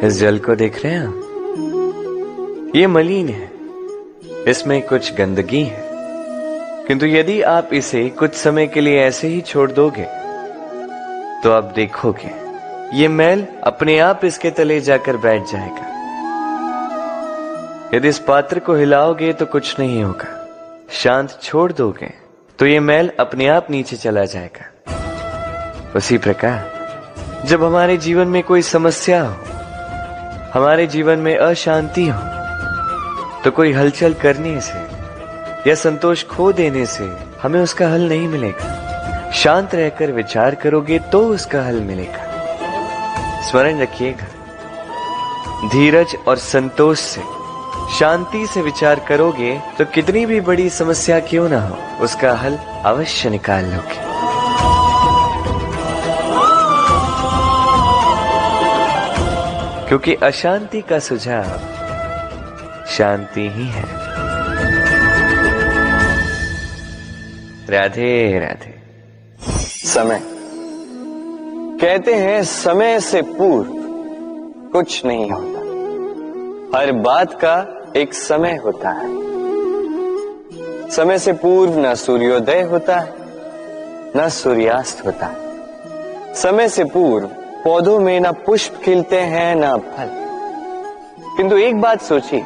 इस जल को देख रहे हैं आप? ये मलिन है, इसमें कुछ गंदगी है, किंतु यदि आप इसे कुछ समय के लिए ऐसे ही छोड़ दोगे तो आप देखोगे ये मैल अपने आप इसके तले जाकर बैठ जाएगा। यदि इस पात्र को हिलाओगे तो कुछ नहीं होगा, शांत छोड़ दोगे तो ये मैल अपने आप नीचे चला जाएगा। उसी प्रकार जब हमारे जीवन में कोई समस्या हो, हमारे जीवन में अशांति हो, तो कोई हलचल करने से या संतोष खो देने से हमें उसका हल नहीं मिलेगा। शांत रहकर विचार करोगे तो उसका हल मिलेगा। स्मरण रखिएगा, धीरज और संतोष से, शांति से विचार करोगे तो कितनी भी बड़ी समस्या क्यों ना हो, उसका हल अवश्य निकाल लोगे। क्योंकि अशांति का सुझाव शांति ही है। राधे राधे। समय, कहते हैं समय से पूर्व कुछ नहीं होता, हर बात का एक समय होता है। समय से पूर्व न सूर्योदय होता है, न सूर्यास्त होता है। समय से पूर्व पौधों में न पुष्प खिलते हैं न फल। किंतु एक बात सोचिए,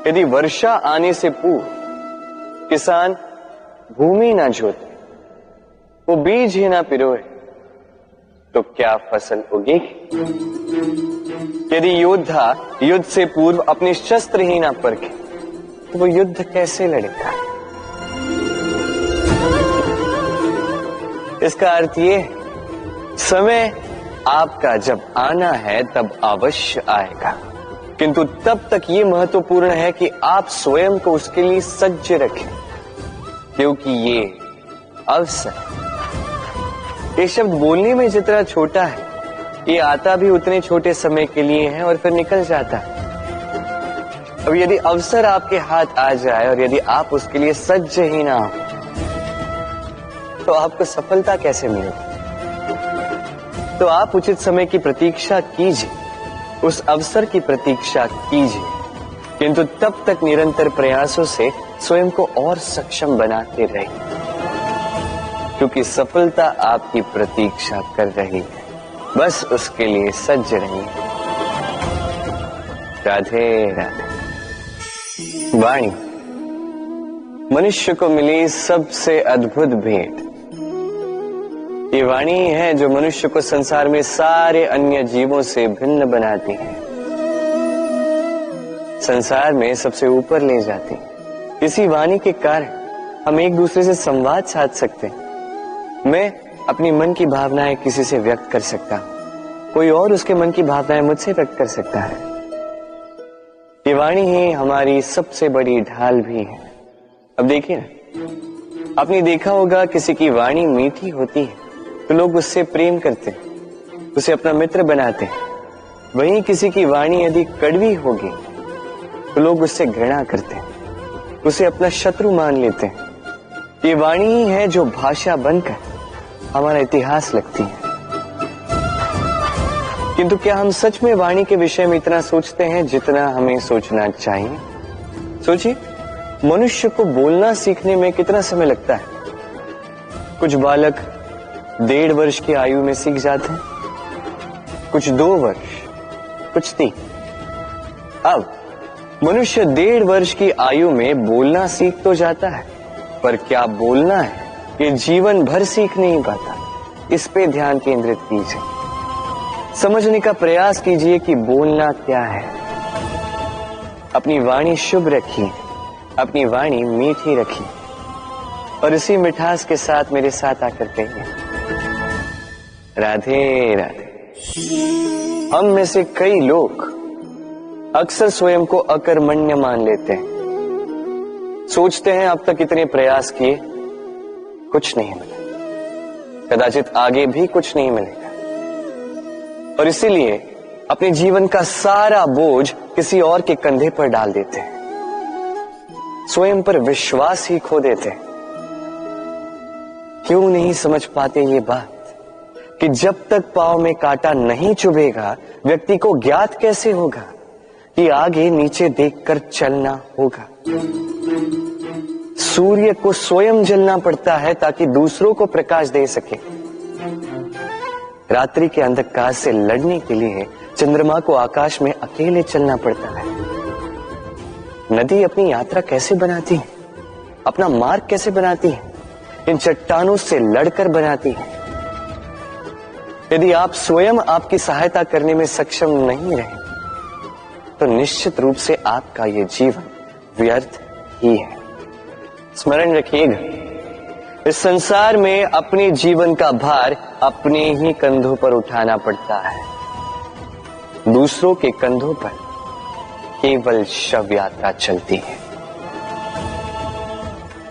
यदि वर्षा आने से पूर्व किसान भूमि न जोते, वो बीज ही ना पिरोए, तो क्या फसल उगेगी? यदि योद्धा युद्ध से पूर्व अपने शस्त्र ही ना परखे, तो वो युद्ध कैसे लड़ेगा? इसका अर्थ ये है, समय आपका जब आना है तब अवश्य आएगा, किंतु तब तक ये महत्वपूर्ण है कि आप स्वयं को उसके लिए सज्ज रखें, क्योंकि ये अवसर, ये शब्द बोलने में जितना छोटा है, ये आता भी उतने छोटे समय के लिए है और फिर निकल जाता है। अब यदि अवसर आपके हाथ आ जाए और यदि आप उसके लिए सज्ज ही ना हो, तो आपको सफलता कैसे मिलेगी? तो आप उचित समय की प्रतीक्षा कीजिए, उस अवसर की प्रतीक्षा कीजिए, किंतु तब तक निरंतर प्रयासों से स्वयं को और सक्षम बनाते रहिए, क्योंकि सफलता आपकी प्रतीक्षा कर रही है। बस उसके लिए सज्ज रहिए। राधे राधे। वाणी मनुष्य को मिली सबसे अद्भुत भेंट। ये वाणी है जो मनुष्य को संसार में सारे अन्य जीवों से भिन्न बनाती है, संसार में सबसे ऊपर ले जाती है। इसी वाणी के कारण हम एक दूसरे से संवाद साध सकते हैं। मैं अपनी मन की भावनाएं किसी से व्यक्त कर सकता हूं, कोई और उसके मन की भावनाएं मुझसे व्यक्त कर सकता है। ये वाणी ही हमारी सबसे बड़ी ढाल भी है। अब देखिए ना, आपने देखा होगा किसी की वाणी मीठी होती है तो लोग उससे प्रेम करते हैं, उसे अपना मित्र बनाते हैं। वहीं किसी की वाणी यदि कड़वी होगी तो लोग उससे घृणा करते हैं, उसे अपना शत्रु मान लेते हैं। ये वाणी ही है जो भाषा बनकर हमारा इतिहास लिखती है। किंतु क्या हम सच में वाणी के विषय में इतना सोचते हैं जितना हमें सोचना चाहिए? सोचिए, मनुष्य को बोलना सीखने में कितना समय लगता है? कुछ बालक 1.5 वर्ष की आयु में सीख जाते हैं, कुछ 2 वर्ष, कुछ 3। अब मनुष्य 1.5 वर्ष की आयु में बोलना सीख तो जाता है, पर क्या बोलना है ये जीवन भर सीख नहीं पाता। इस पे ध्यान केंद्रित कीजिए, समझने का प्रयास कीजिए कि बोलना क्या है। अपनी वाणी शुभ रखिए, अपनी वाणी मीठी रखिए, और इसी मिठास के साथ मेरे साथ आकर कहिए, राधे राधे। हम में से कई लोग अक्सर स्वयं को अकर्मण्य मान लेते हैं, सोचते हैं अब तक इतने प्रयास किए, कुछ नहीं मिला, कदाचित आगे भी कुछ नहीं मिलेगा, और इसीलिए अपने जीवन का सारा बोझ किसी और के कंधे पर डाल देते हैं, स्वयं पर विश्वास ही खो देते हैं। क्यों नहीं समझ पाते ये बात कि जब तक पांव में कांटा नहीं चुभेगा व्यक्ति को ज्ञात कैसे होगा कि आगे नीचे देखकर चलना होगा। सूर्य को स्वयं जलना पड़ता है ताकि दूसरों को प्रकाश दे सके। रात्रि के अंधकार से लड़ने के लिए चंद्रमा को आकाश में अकेले चलना पड़ता है। नदी अपनी यात्रा कैसे बनाती है, अपना मार्ग कैसे बनाती है? इन चट्टानों से लड़कर बनाती है। यदि आप स्वयं आपकी सहायता करने में सक्षम नहीं रहे तो निश्चित रूप से आपका यह जीवन व्यर्थ ही है। स्मरण रखिएगा, इस संसार में अपने जीवन का भार अपने ही कंधों पर उठाना पड़ता है। दूसरों के कंधों पर केवल शव यात्रा चलती है।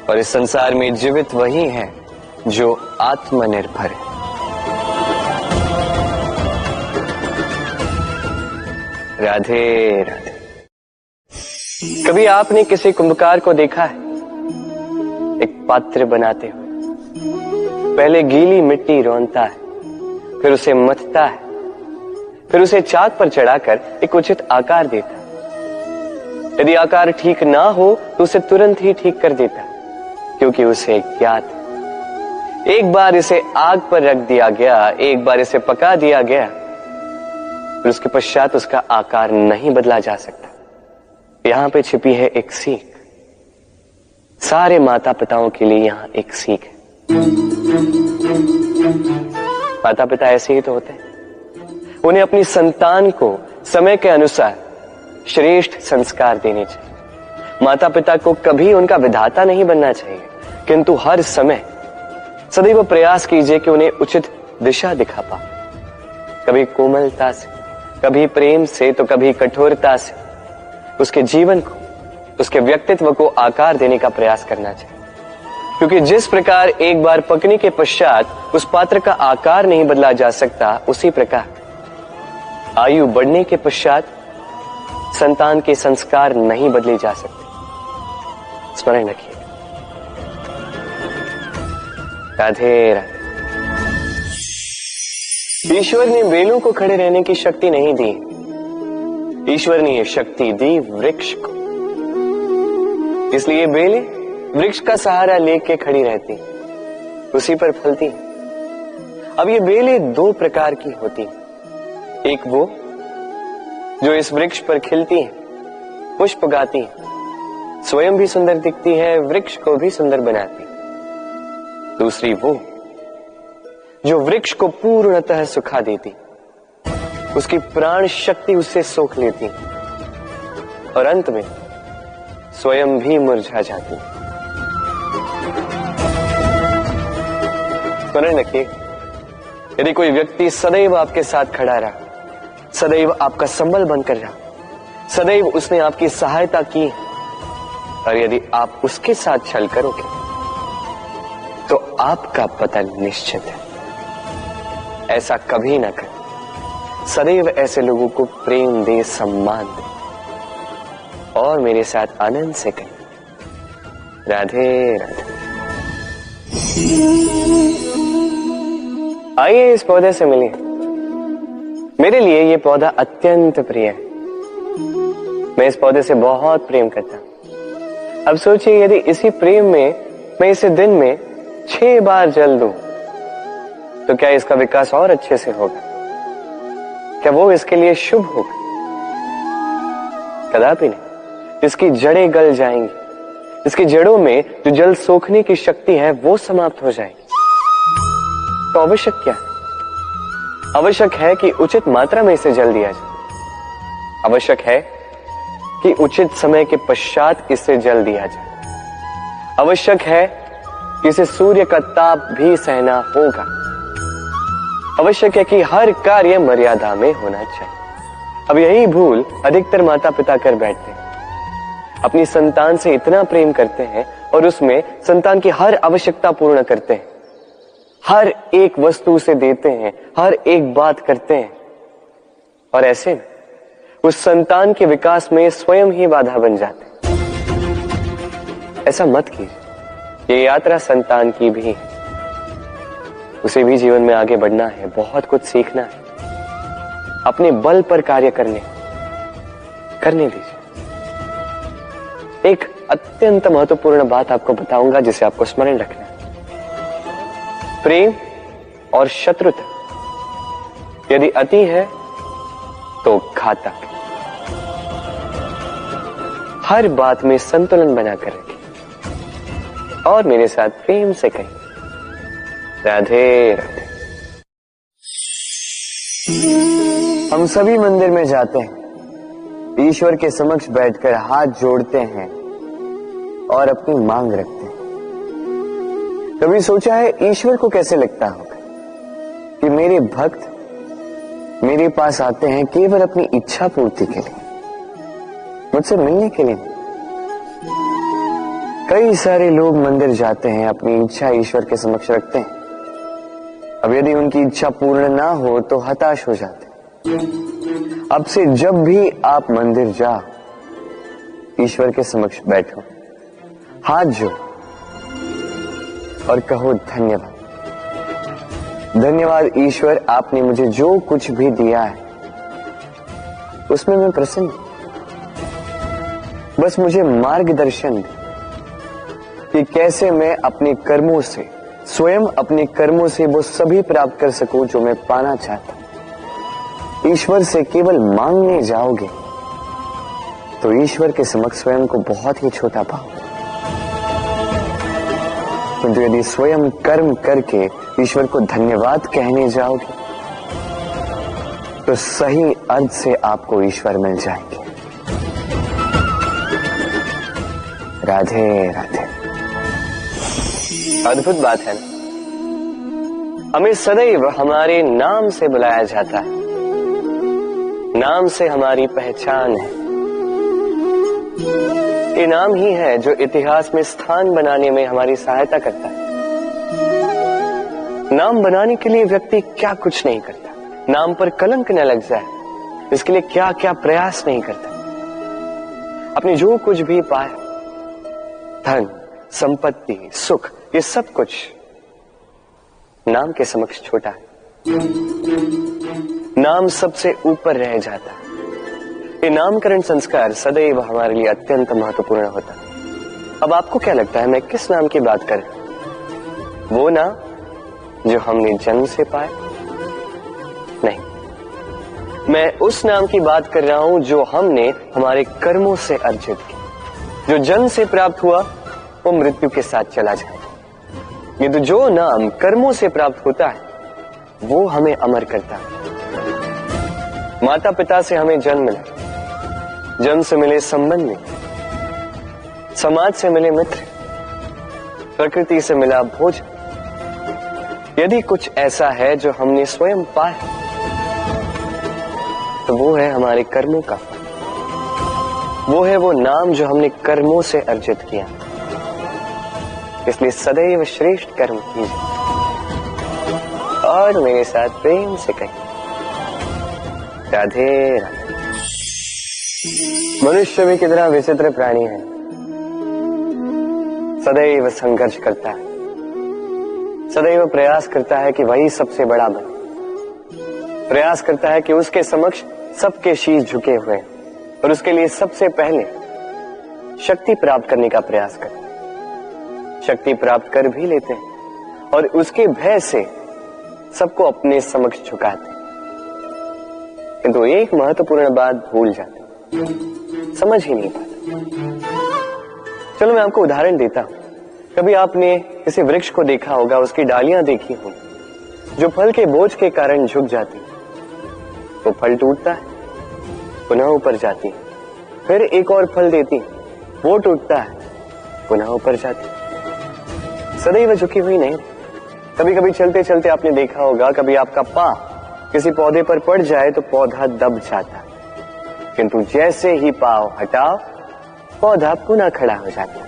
और इस संसार में जीवित वही है जो आत्मनिर्भर है। राधे राधे। कभी आपने किसी कुंभकार को देखा है एक पात्र बनाते हुए? पहले गीली मिट्टी रौंदता है, फिर उसे मथता है, फिर उसे चाक पर चढ़ाकर एक उचित आकार देता है। यदि आकार ठीक ना हो तो उसे तुरंत ही ठीक कर देता है, क्योंकि उसे ज्ञात है। एक बार इसे आग पर रख दिया गया, एक बार इसे पका दिया गया, फिर उसके पश्चात उसका आकार नहीं बदला जा सकता। यहां पे छिपी है एक सीख। सारे माता पिताओं के लिए यहां एक सीख है। माता पिता ऐसे ही तो होते हैं। उन्हें अपनी संतान को समय के अनुसार श्रेष्ठ संस्कार देने चाहिए। माता पिता को कभी उनका विधाता नहीं बनना चाहिए, किंतु हर समय सदैव प्रयास कीजिए कि उन्हें उचित दिशा दिखा पाओ। कभी कोमलता से, कभी प्रेम से, तो कभी कठोरता से उसके जीवन को, उसके व्यक्तित्व को आकार देने का प्रयास करना चाहिए। क्योंकि जिस प्रकार एक बार पकने के पश्चात उस पात्र का आकार नहीं बदला जा सकता, उसी प्रकार आयु बढ़ने के पश्चात संतान के संस्कार नहीं बदले जा सकते। स्मरण रखिए। राधे राधे। ईश्वर ने बेलों को खड़े रहने की शक्ति नहीं दी, ईश्वर ने यह शक्ति दी वृक्ष को। इसलिए बेलें वृक्ष का सहारा लेके खड़ी रहती, उसी पर फलती। अब ये बेलें दो प्रकार की होती हैं। एक वो जो इस वृक्ष पर खिलती हैं, पुष्प गाती हैं, स्वयं भी सुंदर दिखती है, वृक्ष को भी सुंदर बनाती। दूसरी वो जो वृक्ष को पूर्णतः सुखा देती, उसकी प्राण शक्ति उससे सोख लेती और अंत में स्वयं भी मुरझा जाती। स्मरण रखिए, यदि कोई व्यक्ति सदैव आपके साथ खड़ा रहा, सदैव आपका संबल बनकर रहा, सदैव उसने आपकी सहायता की, और यदि आप उसके साथ छल करोगे तो आपका पतन निश्चित है। ऐसा कभी ना करें। सदैव ऐसे लोगों को प्रेम दे, सम्मान दे, और मेरे साथ आनंद से कहें राधे राधे। आइए इस पौधे से मिलिए। मेरे लिए ये पौधा अत्यंत प्रिय है। मैं इस पौधे से बहुत प्रेम करता हूं। अब सोचिए, यदि इसी प्रेम में मैं इसे दिन में 6 बार जल दूं तो क्या इसका विकास और अच्छे से होगा? क्या वो इसके लिए शुभ होगा? कदापि नहीं। इसकी जड़ें गल जाएंगी, इसकी जड़ों में जो जल सोखने की शक्ति है वो समाप्त हो जाएगी। तो आवश्यक क्या है? आवश्यक है कि उचित मात्रा में इसे जल दिया जाए। आवश्यक है कि उचित समय के पश्चात इसे जल दिया जाए। आवश्यक है कि इसे सूर्य का ताप भी सहना होगा। आवश्यक है कि हर कार्य मर्यादा में होना चाहिए। अब यही भूल अधिकतर माता पिता कर बैठते हैं। अपनी संतान से इतना प्रेम करते हैं और उसमें संतान की हर आवश्यकता पूर्ण करते हैं, हर एक वस्तु उसे देते हैं, हर एक बात करते हैं, और ऐसे में उस संतान के विकास में स्वयं ही बाधा बन जाते हैं। ऐसा मत कीजिए। ये यात्रा संतान की भी है। उसे भी जीवन में आगे बढ़ना है, बहुत कुछ सीखना है, अपने बल पर कार्य करने दीजिए। एक अत्यंत महत्वपूर्ण बात आपको बताऊंगा जिसे आपको स्मरण रखना है। प्रेम और शत्रुता यदि अति है तो घातक। हर बात में संतुलन बनाकर रखें और मेरे साथ प्रेम से कहें, राधे राधे। हम सभी मंदिर में जाते हैं, ईश्वर के समक्ष बैठकर हाथ जोड़ते हैं और अपनी मांग रखते हैं। कभी सोचा है ईश्वर को कैसे लगता होगा कि मेरे भक्त मेरे पास आते हैं केवल अपनी इच्छा पूर्ति के लिए, मुझसे मिलने के लिए। कई सारे लोग मंदिर जाते हैं, अपनी इच्छा ईश्वर के समक्ष रखते हैं। अब यदि उनकी इच्छा पूर्ण ना हो तो हताश हो जाते हैं। अब से जब भी आप मंदिर जाओ, ईश्वर के समक्ष बैठो, हाथ जोड़ो और कहो धन्यवाद। धन्यवाद ईश्वर, आपने मुझे जो कुछ भी दिया है उसमें मैं प्रसन्न हूं। बस मुझे मार्गदर्शन दे कि कैसे मैं अपने कर्मों से, स्वयं अपने कर्मों से वो सभी प्राप्त कर सकूं जो मैं पाना चाहता हूं। ईश्वर से केवल मांगने जाओगे तो ईश्वर के समक्ष स्वयं को बहुत ही छोटा पाओगे, किंतु यदि स्वयं कर्म करके ईश्वर को धन्यवाद कहने जाओगे तो सही अर्थ से आपको ईश्वर मिल जाएंगे। राधे राधे। अद्भुत बात है ना, हमें सदैव हमारे नाम से बुलाया जाता है, नाम से हमारी पहचान है। ये नाम ही है जो इतिहास में स्थान बनाने में हमारी सहायता करता है। नाम बनाने के लिए व्यक्ति क्या कुछ नहीं करता, नाम पर कलंक न लग जाए इसके लिए क्या क्या प्रयास नहीं करता। अपने जो कुछ भी पाया, धन, संपत्ति, सुख, ये सब कुछ नाम के समक्ष छोटा है। नाम सबसे ऊपर रह जाता है। ये नामकरण संस्कार सदैव हमारे लिए अत्यंत महत्वपूर्ण होता है। अब आपको क्या लगता है मैं किस नाम की बात कर रहा हूं? वो नाम जो हमने जन्म से पाया? नहीं, मैं उस नाम की बात कर रहा हूं जो हमने हमारे कर्मों से अर्जित किया। जो जन्म से प्राप्त हुआ वो मृत्यु के साथ चला जाएगा, किंतु जो नाम कर्मों से प्राप्त होता है वो हमें अमर करता है। माता पिता से हमें जन्म मिला, जन्म से मिले संबंधी, समाज से मिले मित्र, प्रकृति से मिला भोजन। यदि कुछ ऐसा है जो हमने स्वयं पाया तो वो है हमारे कर्मों का फल। वो है वो नाम जो हमने कर्मों से अर्जित किया। इसलिए सदैव श्रेष्ठ कर्म कीजिए और मेरे साथ प्रेम से कहिए, राधे राधे। मनुष्य भी कितना विचित्र प्राणी है, सदैव संघर्ष करता है, सदैव प्रयास करता है कि वही सबसे बड़ा बने, प्रयास करता है कि उसके समक्ष सबके शीश झुके हुए हैं और उसके लिए सबसे पहले शक्ति प्राप्त करने का प्रयास करता है। शक्ति प्राप्त कर भी लेते हैं और उसके भय से सबको अपने समक्ष झुकाते हैं, किंतु एक महत्वपूर्ण बात भूल जाते हैं, समझ ही नहीं पाते। चलो मैं आपको उदाहरण देता हूं। कभी आपने किसी वृक्ष को देखा होगा, उसकी डालियां देखी होंगी जो फल के बोझ के कारण झुक जाती, वो फल टूटता है, पुनः ऊपर जाती है, फिर एक और फल देती, वो टूटता है, पुनः ऊपर जाती, सदैव झुकी हुई नहीं। कभी कभी चलते चलते आपने देखा होगा, कभी आपका पांव किसी पौधे पर पड़ जाए तो पौधा दब जाता, किंतु जैसे ही पांव हटाओ पौधा पुनः खड़ा हो जाता है।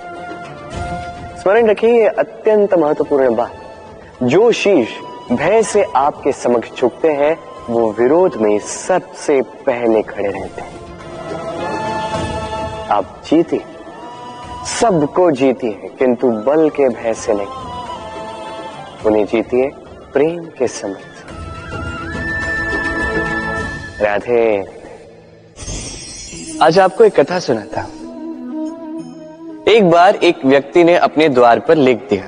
स्मरण रखिए ये अत्यंत महत्वपूर्ण बात। जो शीश भय से आपके समक्ष झुकते हैं वो विरोध में सबसे पहले खड़े रहते हैं। आप जीते, सबको जीती है, किंतु बल के भय से नहीं। उन्हें जीतिए प्रेम के समर्थ। राधे। आज आपको एक कथा सुनाता हूं। एक बार एक व्यक्ति ने अपने द्वार पर लिख दिया,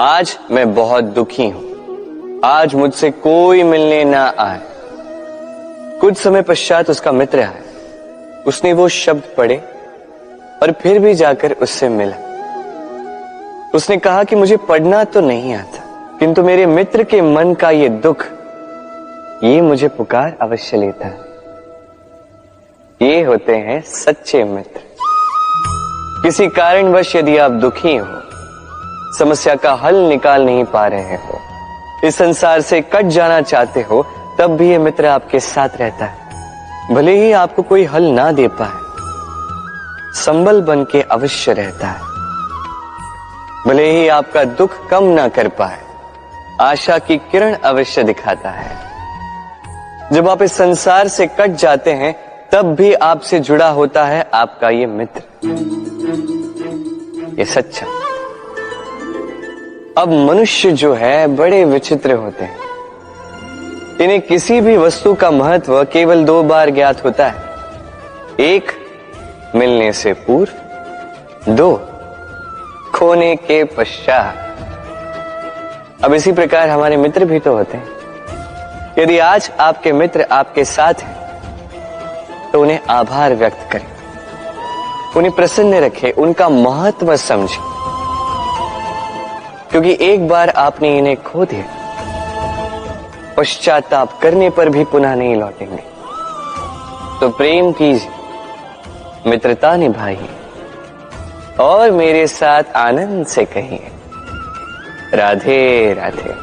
आज मैं बहुत दुखी हूं, आज मुझसे कोई मिलने ना आए। कुछ समय पश्चात उसका मित्र आया, उसने वो शब्द पढ़े और फिर भी जाकर उससे मिला। उसने कहा कि मुझे पढ़ना तो नहीं आता, किंतु मेरे मित्र के मन का ये दुख, ये मुझे पुकार अवश्य लेता है। ये होते हैं सच्चे मित्र। किसी कारणवश यदि आप दुखी हो, समस्या का हल निकाल नहीं पा रहे हो, इस संसार से कट जाना चाहते हो, तब भी ये मित्र आपके साथ रहता है। भले ही आपको कोई हल ना दे पाए, संबल बन के अवश्य रहता है। भले ही आपका दुख कम ना कर पाए, आशा की किरण अवश्य दिखाता है। जब आप इस संसार से कट जाते हैं, तब भी आपसे जुड़ा होता है आपका ये मित्र, ये सच्चा। अब मनुष्य जो है बड़े विचित्र होते हैं। इन्हें किसी भी वस्तु का महत्व केवल 2 बार ज्ञात होता है। 1 मिलने से पूर्व, 2 खोने के पश्चात। अब इसी प्रकार हमारे मित्र भी तो होते हैं। यदि आज आपके मित्र आपके साथ हैं, तो उन्हें आभार व्यक्त करें, उन्हें प्रसन्न रखें, उनका महत्व समझें, क्योंकि एक बार आपने इन्हें खो दिया, पश्चाताप करने पर भी पुनः नहीं लौटेंगे। तो प्रेम कीजिए, मित्रता निभाइए और मेरे साथ आनंद से कहिए, राधे राधे।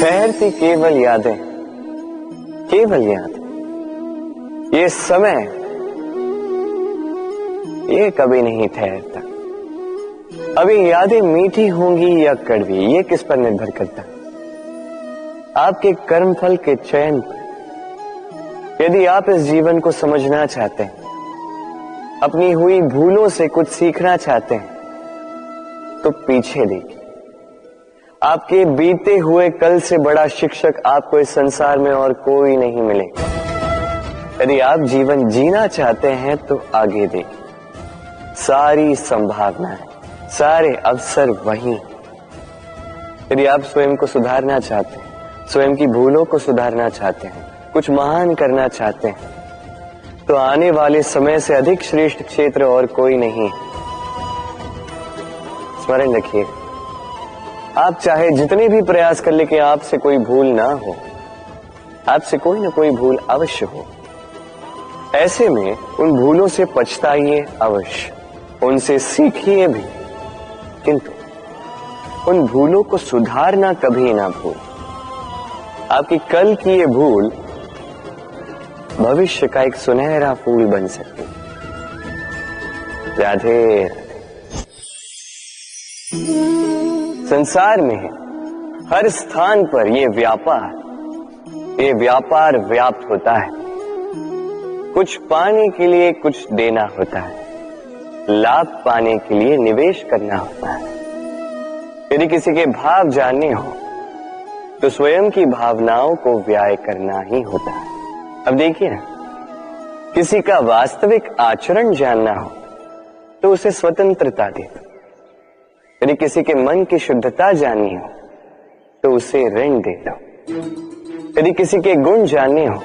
ठहरती केवल यादें, केवल यादें। ये समय, ये कभी नहीं ठहरता। अब ये यादें मीठी होंगी या कड़वी, ये किस पर निर्भर करता है? आपके कर्मफल के चयन पर। यदि आप इस जीवन को समझना चाहते हैं, अपनी हुई भूलों से कुछ सीखना चाहते हैं, तो पीछे देखिए। आपके बीते हुए कल से बड़ा शिक्षक आपको इस संसार में और कोई नहीं मिलेगा। यदि आप जीवन जीना चाहते हैं, तो आगे देखिए। सारी संभावनाएं, सारे अवसर वहीं। यदि आप स्वयं को सुधारना चाहते हैं, स्वयं की भूलों को सुधारना चाहते हैं, कुछ महान करना चाहते हैं, तो आने वाले समय से अधिक श्रेष्ठ क्षेत्र और कोई नहीं। स्मरण रखिए, आप चाहे जितने भी प्रयास कर ले कि आपसे कोई भूल ना हो, आपसे कोई ना कोई भूल अवश्य हो। ऐसे में उन भूलों से पछताइए अवश्य, उनसे सीखिए भी, किंतु उन भूलों को सुधारना कभी ना भूल। आपकी कल की ये भूल भविष्य का एक सुनहरा फूल बन सकती है। राधे। संसार में हर स्थान पर ये व्यापार व्याप्त होता है। कुछ पाने के लिए कुछ देना होता है, लाभ पाने के लिए निवेश करना होता है। यदि किसी के भाव जानने हो, तो स्वयं की भावनाओं को व्याय करना ही होता है। अब देखिए ना, किसी का वास्तविक आचरण जानना हो, तो उसे स्वतंत्रता दे दो। यदि किसी के मन की शुद्धता जाननी हो, तो उसे ऋण दे दो। यदि किसी के गुण जानने हो,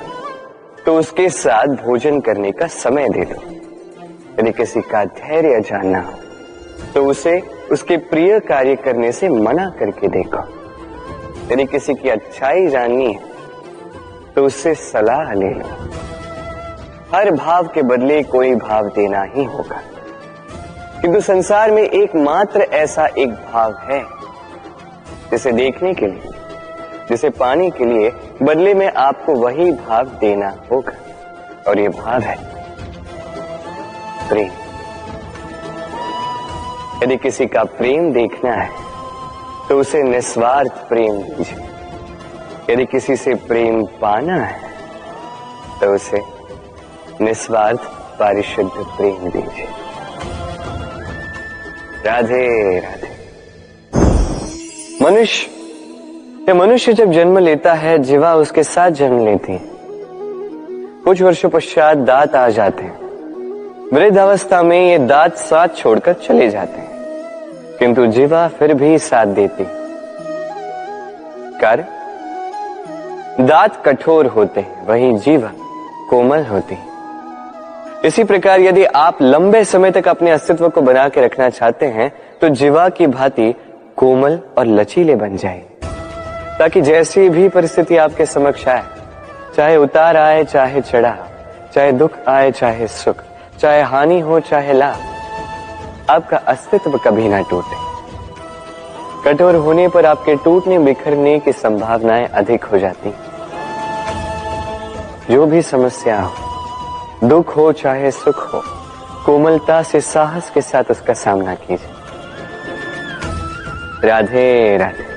तो उसके साथ भोजन करने का समय दे दो। यदि किसी का धैर्य जानना हो, तो उसे उसके प्रिय कार्य करने से मना करके देखो। यदि किसी की अच्छाई जाननी है, तो उससे सलाह ले लो। हर भाव के बदले कोई भाव देना ही होगा, किंतु संसार में एकमात्र ऐसा एक भाव है, जिसे देखने के लिए, जिसे पाने के लिए बदले में आपको वही भाव देना होगा, और ये भाव है प्रेम। यदि किसी का प्रेम देखना है, तो उसे निस्वार्थ प्रेम दीजिए। यदि किसी से प्रेम पाना है, तो उसे निस्वार्थ पारिशुद्ध प्रेम दीजिए। राधे राधे। मनुष्य जब जन्म लेता है, जीवा उसके साथ जन्म लेती है। कुछ वर्षों पश्चात दांत आ जाते हैं। वृद्धावस्था में ये दांत साथ छोड़कर चले जाते हैं, किंतु जीवा फिर भी साथ देती। कारण, दांत कठोर होते हैं, वहीं जीवा कोमल होती है। इसी प्रकार यदि आप लंबे समय तक अपने अस्तित्व को बना के रखना चाहते हैं, तो जीवा की भांति कोमल और लचीले बन जाए, ताकि जैसी भी परिस्थिति आपके समक्ष आए, चाहे उतार आए चाहे चढ़ाव, चाहे दुख आए चाहे सुख, चाहे हानि हो चाहे लाभ, आपका अस्तित्व कभी ना टूटे। कठोर होने पर आपके टूटने बिखरने की संभावनाएं अधिक हो जाती। जो भी समस्या हो, दुख हो चाहे सुख हो, कोमलता से साहस के साथ उसका सामना कीजिए। राधे राधे।